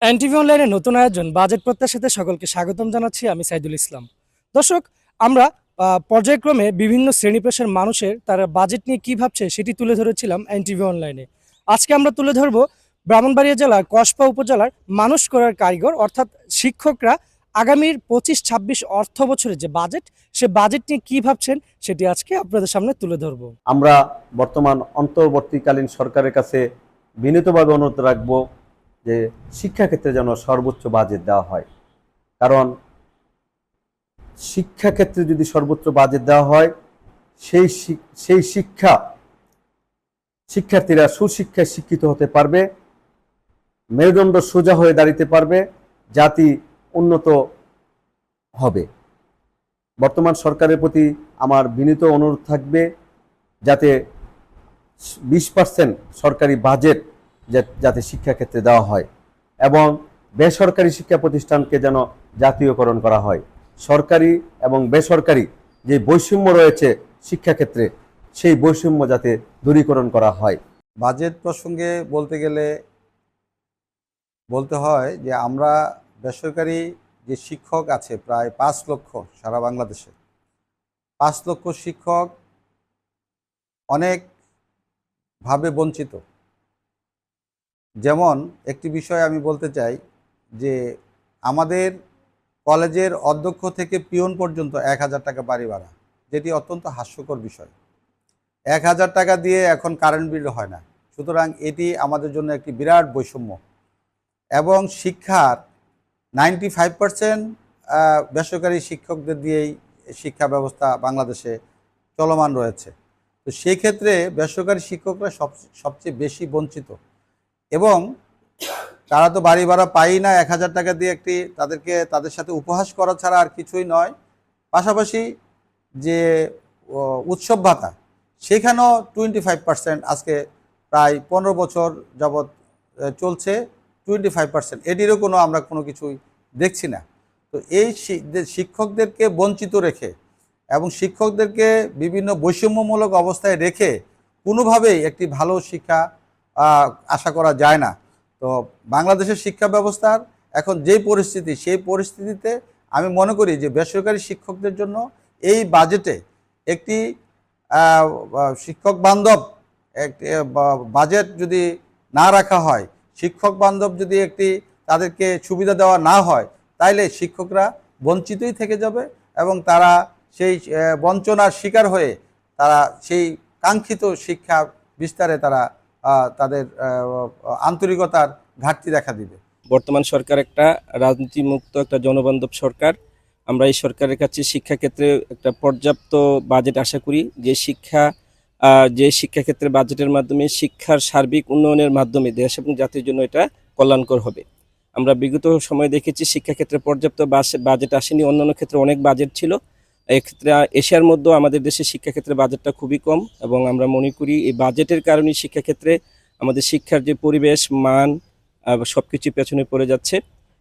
NTV অনলাইনের নতুন আয়োজন বাজেট প্রত্যাশাতে সকলকে স্বাগতম জানাচ্ছি। আমি সাইদুল ইসলাম। দর্শক, আমরা পর্যায়ক্রমে বিভিন্ন শ্রেণী পেশার মানুষের তারা বাজেট নিয়ে কি ভাবছে সেটি তুলে ধরেছিলাম এনটিভি অনলাইনে। আজকে আমরা তুলে ধরব ব্রাহ্মণবাড়িয়া জেলার কসবা উপজেলার মানুষ করার কারিগর অর্থাৎ শিক্ষকরা আগামীর 25-26 অর্থ বছরের যে বাজেট, সে বাজেট নিয়ে কি ভাবছেন সেটি আজকে আপনাদের সামনে তুলে ধরব। আমরা বর্তমান অন্তর্বর্তীকালীন সরকারের কাছে বিনীতভাবে অনুরোধ রাখব যে শিক্ষাক্ষেত্রে যেন সর্বোচ্চ বাজেট দেওয়া হয়। কারণ শিক্ষাক্ষেত্রে যদি সর্বোচ্চ বাজেট দেওয়া হয়, সেই শিক্ষার্থীরা সুশিক্ষায় শিক্ষিত হতে পারবে, মেরুদণ্ড সোজা হয়ে দাঁড়িতে পারবে, জাতি উন্নত হবে। বর্তমান সরকারের প্রতি আমার বিনীত অনুরোধ থাকবে যাতে 20% সরকারি বাজেট যাতে শিক্ষাক্ষেত্রে দেওয়া হয় এবং বেসরকারি শিক্ষা প্রতিষ্ঠানকে যেন জাতীয়করণ করা হয়। সরকারি এবং বেসরকারি যে বৈষম্য রয়েছে শিক্ষাক্ষেত্রে, সেই বৈষম্য যাতে দূরীকরণ করা হয়। বাজেট প্রসঙ্গে বলতে গেলে বলতে হয় যে আমরা বেসরকারি যে শিক্ষক আছে প্রায় 5 লক্ষ সারা বাংলাদেশে, 5 লক্ষ শিক্ষক অনেকভাবে বঞ্চিত। যেমন একটি বিষয় আমি বলতে চাই যে আমাদের কলেজের অধ্যক্ষ থেকে পিয়ন পর্যন্ত 1000 টাকা বাড়ি ভাড়া, যেটি অত্যন্ত হাস্যকর বিষয়। 1000 টাকা দিয়ে এখন কারেন্ট বিল হয় না। সুতরাং এটি আমাদের জন্য একটি বিরাট বৈষম্য এবং শিক্ষার 95% বেসরকারি শিক্ষকদের দিয়েই শিক্ষা ব্যবস্থা বাংলাদেশে চলমান রয়েছে। তো সেই ক্ষেত্রে বেসরকারি শিক্ষকরা সবচেয়ে বেশি বঞ্চিত এবং তারা তো বাড়ি ভাড়া পায়ই না। 1000 টাকা দিয়ে তাদের সাথে উপহাস করা ছাড়া আর কিছুই নয়। পাশাপাশি যে উৎসব ভাতা, সেখানেও 25% আজকে প্রায় 15 বছর যাবৎ চলছে। 25% এটিরও আমরা কোনো কিছুই দেখছি না। তো এই শিক্ষকদেরকে বঞ্চিত রেখে এবং শিক্ষকদেরকে বিভিন্ন বৈষম্যমূলক অবস্থায় রেখে কোনোভাবেই একটি ভালো শিক্ষা আশা করা যায় না। তো বাংলাদেশের শিক্ষা ব্যবস্থার এখন যেই পরিস্থিতি, সেই পরিস্থিতিতে আমি মনে করি যে বেসরকারি শিক্ষকদের জন্য এই বাজেটে একটি শিক্ষক বান্ধব একটি বাজেট যদি না রাখা হয়, শিক্ষক বান্ধব যদি তাদেরকে সুবিধা দেওয়া না হয়, তাইলে শিক্ষকরা বঞ্চিতই থেকে যাবে এবং তারা সেই বঞ্চনার শিকার হয়ে তারা সেই কাঙ্ক্ষিত শিক্ষা বিস্তারে তাদের আন্তরিকতার ঘাটতি দেখা দিবে। বর্তমান সরকার একটা রাজনীতিমুক্ত একটা জনবান্ধব সরকার। আমরা এই সরকারের কাছে শিক্ষাক্ষেত্রে একটা পর্যাপ্ত বাজেট আশা করি। যে শিক্ষাক্ষেত্রে বাজেটের মাধ্যমে শিক্ষার সার্বিক উন্নয়নের মাধ্যমে দেশ এবং জাতির জন্য এটা কল্যাণকর হবে। আমরা বিগত সময় দেখেছি শিক্ষাক্ষেত্রে পর্যাপ্ত বাজেট আসেনি। অন্যান্য ক্ষেত্রে অনেক বাজেট ছিল। এক্ষেত্রে এশিয়ার মধ্যেও আমাদের দেশের শিক্ষাক্ষেত্রে বাজেটটা খুবই কম এবং আমরা মনে করি এই বাজেটের কারণে শিক্ষাক্ষেত্রে আমাদের শিক্ষার যে পরিবেশ, মান সবকিছু পেছনে পড়ে যাচ্ছে।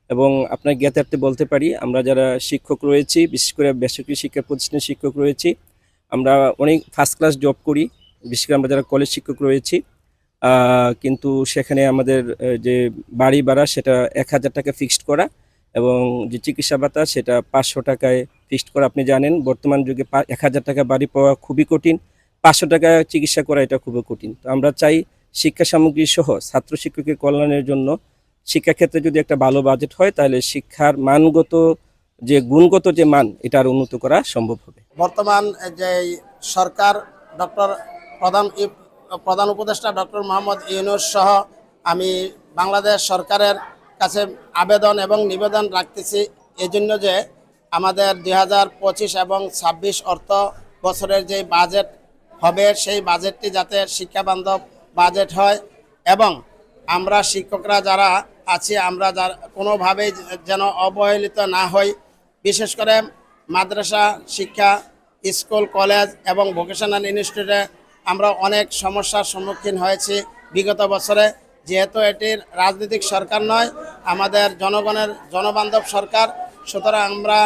এবং আপনার জ্ঞাতার্থে বলতে পারি, আমরা যারা শিক্ষক রয়েছি, বিশেষ করে বেসরকারি শিক্ষা প্রতিষ্ঠানের শিক্ষক রয়েছি, আমরা অনেক ফার্স্ট ক্লাস জব করি। বিশেষ করে আমরা যারা কলেজ শিক্ষক রয়েছি, কিন্তু সেখানে আমাদের যে বাড়ি ভাড়া সেটা 1000 টাকা ফিক্সড করা এবং যে চিকিৎসা ভাতা সেটা 500 টাকায় ফিক্সড করা। আপনি জানেন বর্তমান যুগে 1000 টাকা বাড়ি পাওয়া খুবই কঠিন, 500 টাকা চিকিৎসা করা এটা খুবই কঠিন। তো আমরা চাই শিক্ষা সামগ্রী সহ ছাত্র শিক্ষকের কল্যাণের জন্য শিক্ষাক্ষেত্রে যদি একটা ভালো বাজেট হয়, তাহলে শিক্ষার গুণগত যে মান, এটা আর উন্নত করা সম্ভব হবে। বর্তমান যে সরকার প্রধান উপদেষ্টা ডক্টর মোহাম্মদ ইউনূস সহ আমি বাংলাদেশ সরকারের কাছে আবেদন এবং নিবেদন রাখতেছি এজন্য যে আমাদের 2025 এবং 26 অর্থ বছরের যে বাজেট হবে, সেই বাজেটটি যাতে শিক্ষাবান্ধব বাজেট হয় এবং আমরা শিক্ষকরা যারা আছি আমরা কোনোভাবেই যেন অবহেলিত না হই। বিশেষ করে মাদ্রাসা শিক্ষা, স্কুল, কলেজ এবং ভোকেশনাল ইনস্টিটিউটে আমরা অনেক সমস্যার সম্মুখীন হয়েছি বিগত বছরে। যেহেতু এটির রাজনৈতিক সরকার নয়, আমাদের জনগণের জনবান্ধব সরকার, সুতরাং আমরা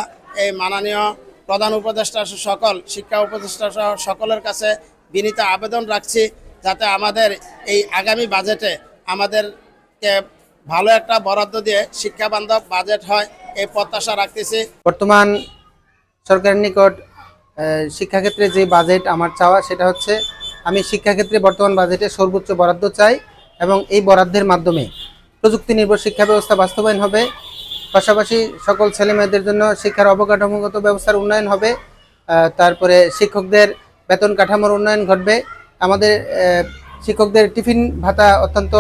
এই মাননীয় প্রধান উপদেষ্টা সকল শিক্ষা উপদেষ্টা সকলের কাছে বিনীত আবেদন রাখছি যাতে আমাদের এই আগামী বাজেটে আমাদেরকে ভালো একটা বরাদ্দ দিয়ে শিক্ষা বান্ধব বাজেট হয় এই প্রত্যাশা রাখতেছি। বর্তমান সরকারের নিকট শিক্ষাক্ষেত্রে যে বাজেট আমার চাওয়া সেটা হচ্ছে আমি শিক্ষাক্ষেত্রে বর্তমান বাজেটে সর্বোচ্চ বরাদ্দ চাই এবং এই বরাদ্দের মাধ্যমে প্রযুক্তি নির্ভর শিক্ষা ব্যবস্থা বাস্তবায়ন হবে, পাশাপাশি সকল ছেলেমেয়েদের জন্য শিক্ষার অবকাঠামোগত ব্যবস্থার উন্নয়ন হবে, তারপরে শিক্ষকদের বেতন কাঠামোর উন্নয়ন ঘটবে। আমাদের শিক্ষকদের টিফিন ভাতা অত্যন্ত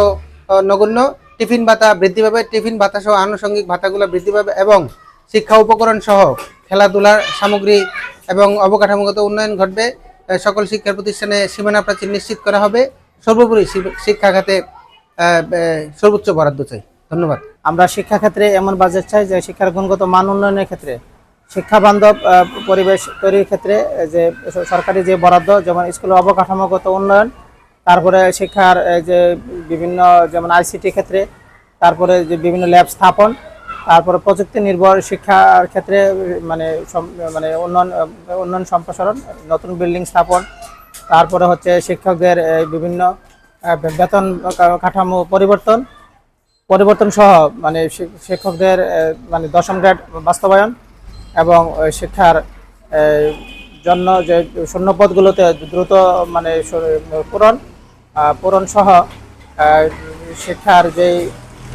নগণ্য, টিফিন ভাতা বৃদ্ধি পাবে, টিফিন ভাতা সহ আনুষঙ্গিক ভাতাগুলো বৃদ্ধি পাবে এবং শিক্ষা উপকরণ সহ খেলাধুলার সামগ্রী এবং অবকাঠামোগত উন্নয়ন ঘটবে। সকল শিক্ষা প্রতিষ্ঠানে সীমানা প্রাচীর নিশ্চিত করা হবে। সর্বোপরি শিক্ষা খাতে সর্বোচ্চ বরাদ্দ চাই। ধন্যবাদ। আমরা শিক্ষাক্ষেত্রে এমন বাজেট চাই যে শিক্ষার গুণগত মান উন্নয়নের ক্ষেত্রে, শিক্ষা বান্ধব পরিবেশ তৈরির ক্ষেত্রে যে সরকারি যে বরাদ্দ, যেমন স্কুলের অবকাঠামোগত উন্নয়ন, তারপরে শিক্ষার যে বিভিন্ন যেমন আইসিটি ক্ষেত্রে, তারপরে যে বিভিন্ন ল্যাব স্থাপন, তারপরে প্রযুক্তি নির্ভর শিক্ষার ক্ষেত্রে মানে উন্নয়ন সম্প্রসারণ, নতুন বিল্ডিং স্থাপন, তারপরে হচ্ছে শিক্ষকদের বিভিন্ন বেতন কাঠামো পরিবর্তন সহ মানে শিক্ষকদের মানে 10ম গ্রেড বাস্তবায়ন এবং শিক্ষার জন্য যে শূন্যপদগুলোতে দ্রুত মানে পূরণ সহ শিক্ষার যে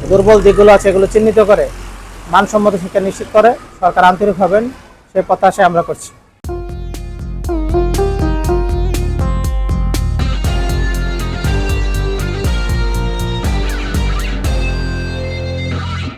দুর্বল দিকগুলো আছে এগুলো চিহ্নিত করে মানসম্মত শিক্ষা নিশ্চিত করে সরকার আন্তরিক হবেন সেই প্রত্যাশা আমরা করছি।